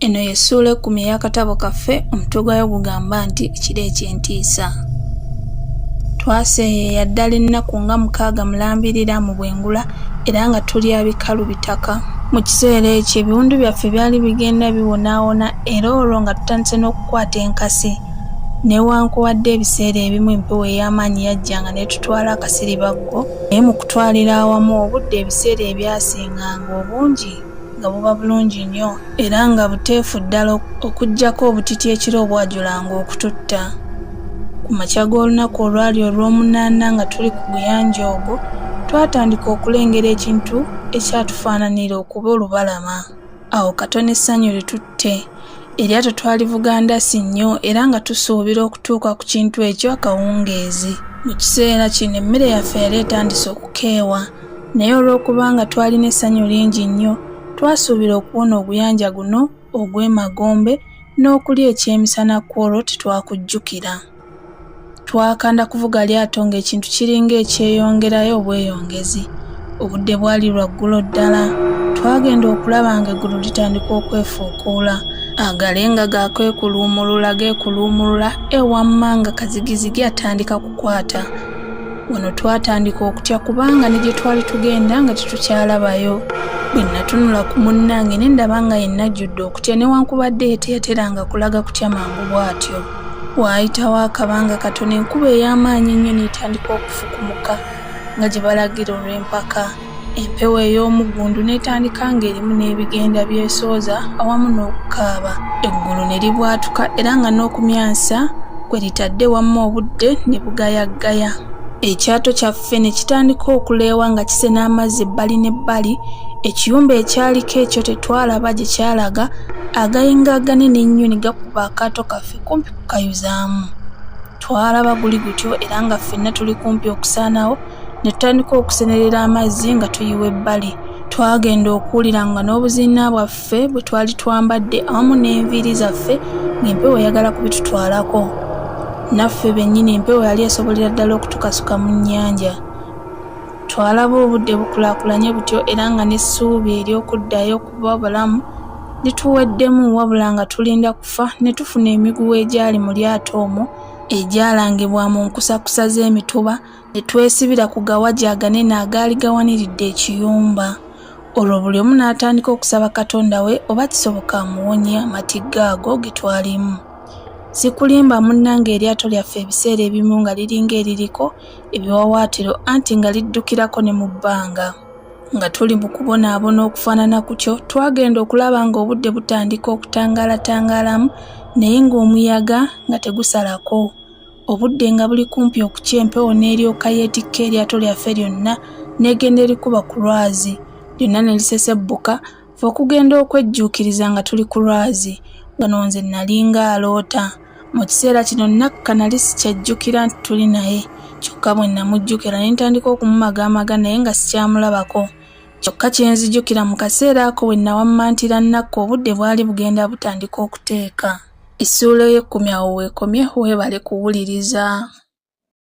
Eno y'essuula 10 ey'akatabo kaffe omutwe gwayo gugamba nti ekiro eky'entiisa. Twaseeyeeya ddala ennaku nga 6 mulambirira mu bwengula era nga tulya bikalu bitaka. Mu kiseera ekyo ebiwundu byaffe byali bigenda biwonaawona era olwo nga tutandise n'okukwata enkasi. Newankubadde ebiseera ebimu empewo ey'amaanyi yajjanga n'etutwala akasiribaggo, naye mu kutwalira awamu obudde ebiseera ebyasinganga obungi nga buba bulungi nnyo era nga buteefu ddala okuggyako obutiti ekiro obwajulanga okututta. Ku makya g'olunaku olwali olw'omunaana nga tuli ku guyanja ogwo, twatandika okulengera ekintu ekyatufaananira okuba olubalama. Awo katono essanyu litutte. Eryato twalivuga ndasi nnyo era nga tusuubira okutuuka ku kintu ekyo akawungeezi. Mu kiseera kino emmere yaffe yali etandise okukeewa, naye olw'okubanga twalina essanyu lingi nnyo, twasuubira okuwona oguyanja guno ogw'emagombe n'okulya ekyemisana kwolwo tetwakujjukira. Twakanda kuvuga lyato ng'ekintu kiringa ekyeyongerayo obweyongezi. Obudde bwali lwa ggulo ddala. Twagenda okulaba nga eggulu litandika okwefuukuula. Agalenga geekuluumulula ewamma nga kazigizigi atandika kukwata. Wano twatandika okutya kubanga ne gye twali tugenda nga tetukyalabayo. Bwe natunula ku munnange ne ndaba nga yenna ajjudde okutya newankubadde ye teyateranga kulaga kutya mangu bw'atyo. Waayitawo akabanga katono enkuba ey'amaanyi ennyo n'etandika okufukumuka nga gye balagira olw'empaka. Empewo ey'omuggundu n'etandika ng'erimu n'ebigenda byesooza awamu n'okukaaba. Eggulu ne libwatuka era nga n'okumyansa kwe litadde wamma obudde ne bugayaggaya. Ekyato kyaffe ne kitandika okuleewa nga kisena amazzi ebbali n'ebbali. Ekiyumba ekyaliko ekyo tetwalaba gye kyalaga, agayinga aganene ennyo ne gakuba akaato kaffe kumpi kukayuzaamu. Twalaba guli gutyo era nga ffenna tuli kumpi okusaanawo ne tutandika okusenerera amazzi nga tuyiwa ebbali. Twagenda okuwulira nga n'obuziina bwaffe bwe twali twambadde awamu n'enviiri zaffe ng'empewo eyagala kubitutwalako. Naffe bennyini empewo yali esobolera ddala okutukasuka mu nnyanja. Twalaba obudde bukulaakulanye butyo era nga n'essuubi ery'okuddayo kuba bulamu lituweddemu wabula nga tulinda kufa ne tufuna emiguwa egyali mu lyato omwo egyalangibwa mu nkusakusa z'emituba ne twesibira ku gawagi aganene agaali gawaniridde ekiyumba. Olwo buli omu n'atandika okusaba Katonda we oba kisoboka amuwonye amatigga ago ge twalimu. Sikulimba munnange eryato lyaffe ebiseera ebimu nga liringa eririko ebiwawaatiro anti nga liddukirako ne mu bbanga. Nga tuli mu kubonaabona okufaanana kutyo, twagenda okulaba ng'obudde butandika okutangaalatangaalamu naye ng'omuyaga nga tegusalako. Obudde nga buli kumpi okukya, empewo n'eryoka yeetikka eryato lyaffe lyonna n'egenda erikuba ku lwazi. Lyonna ne lisesebbuka ffe okugenda okwejjuukiriza nga tuli ku lwazi. Gano nze nalinga aloota. Mu kiseera kino Nakka nali sikyajjukira nti tuli naye, kyokka bwe namujjukira ne ntandika okumumagaamaga naye nga sikyamulabako. Kyokka kye nzijjukira mu kaseera ako bwe nawammantira Nakka obudde bwali bugenda butandika okuteeka. Essuula y'e10 awo weekomye, weebale kuwuliriza.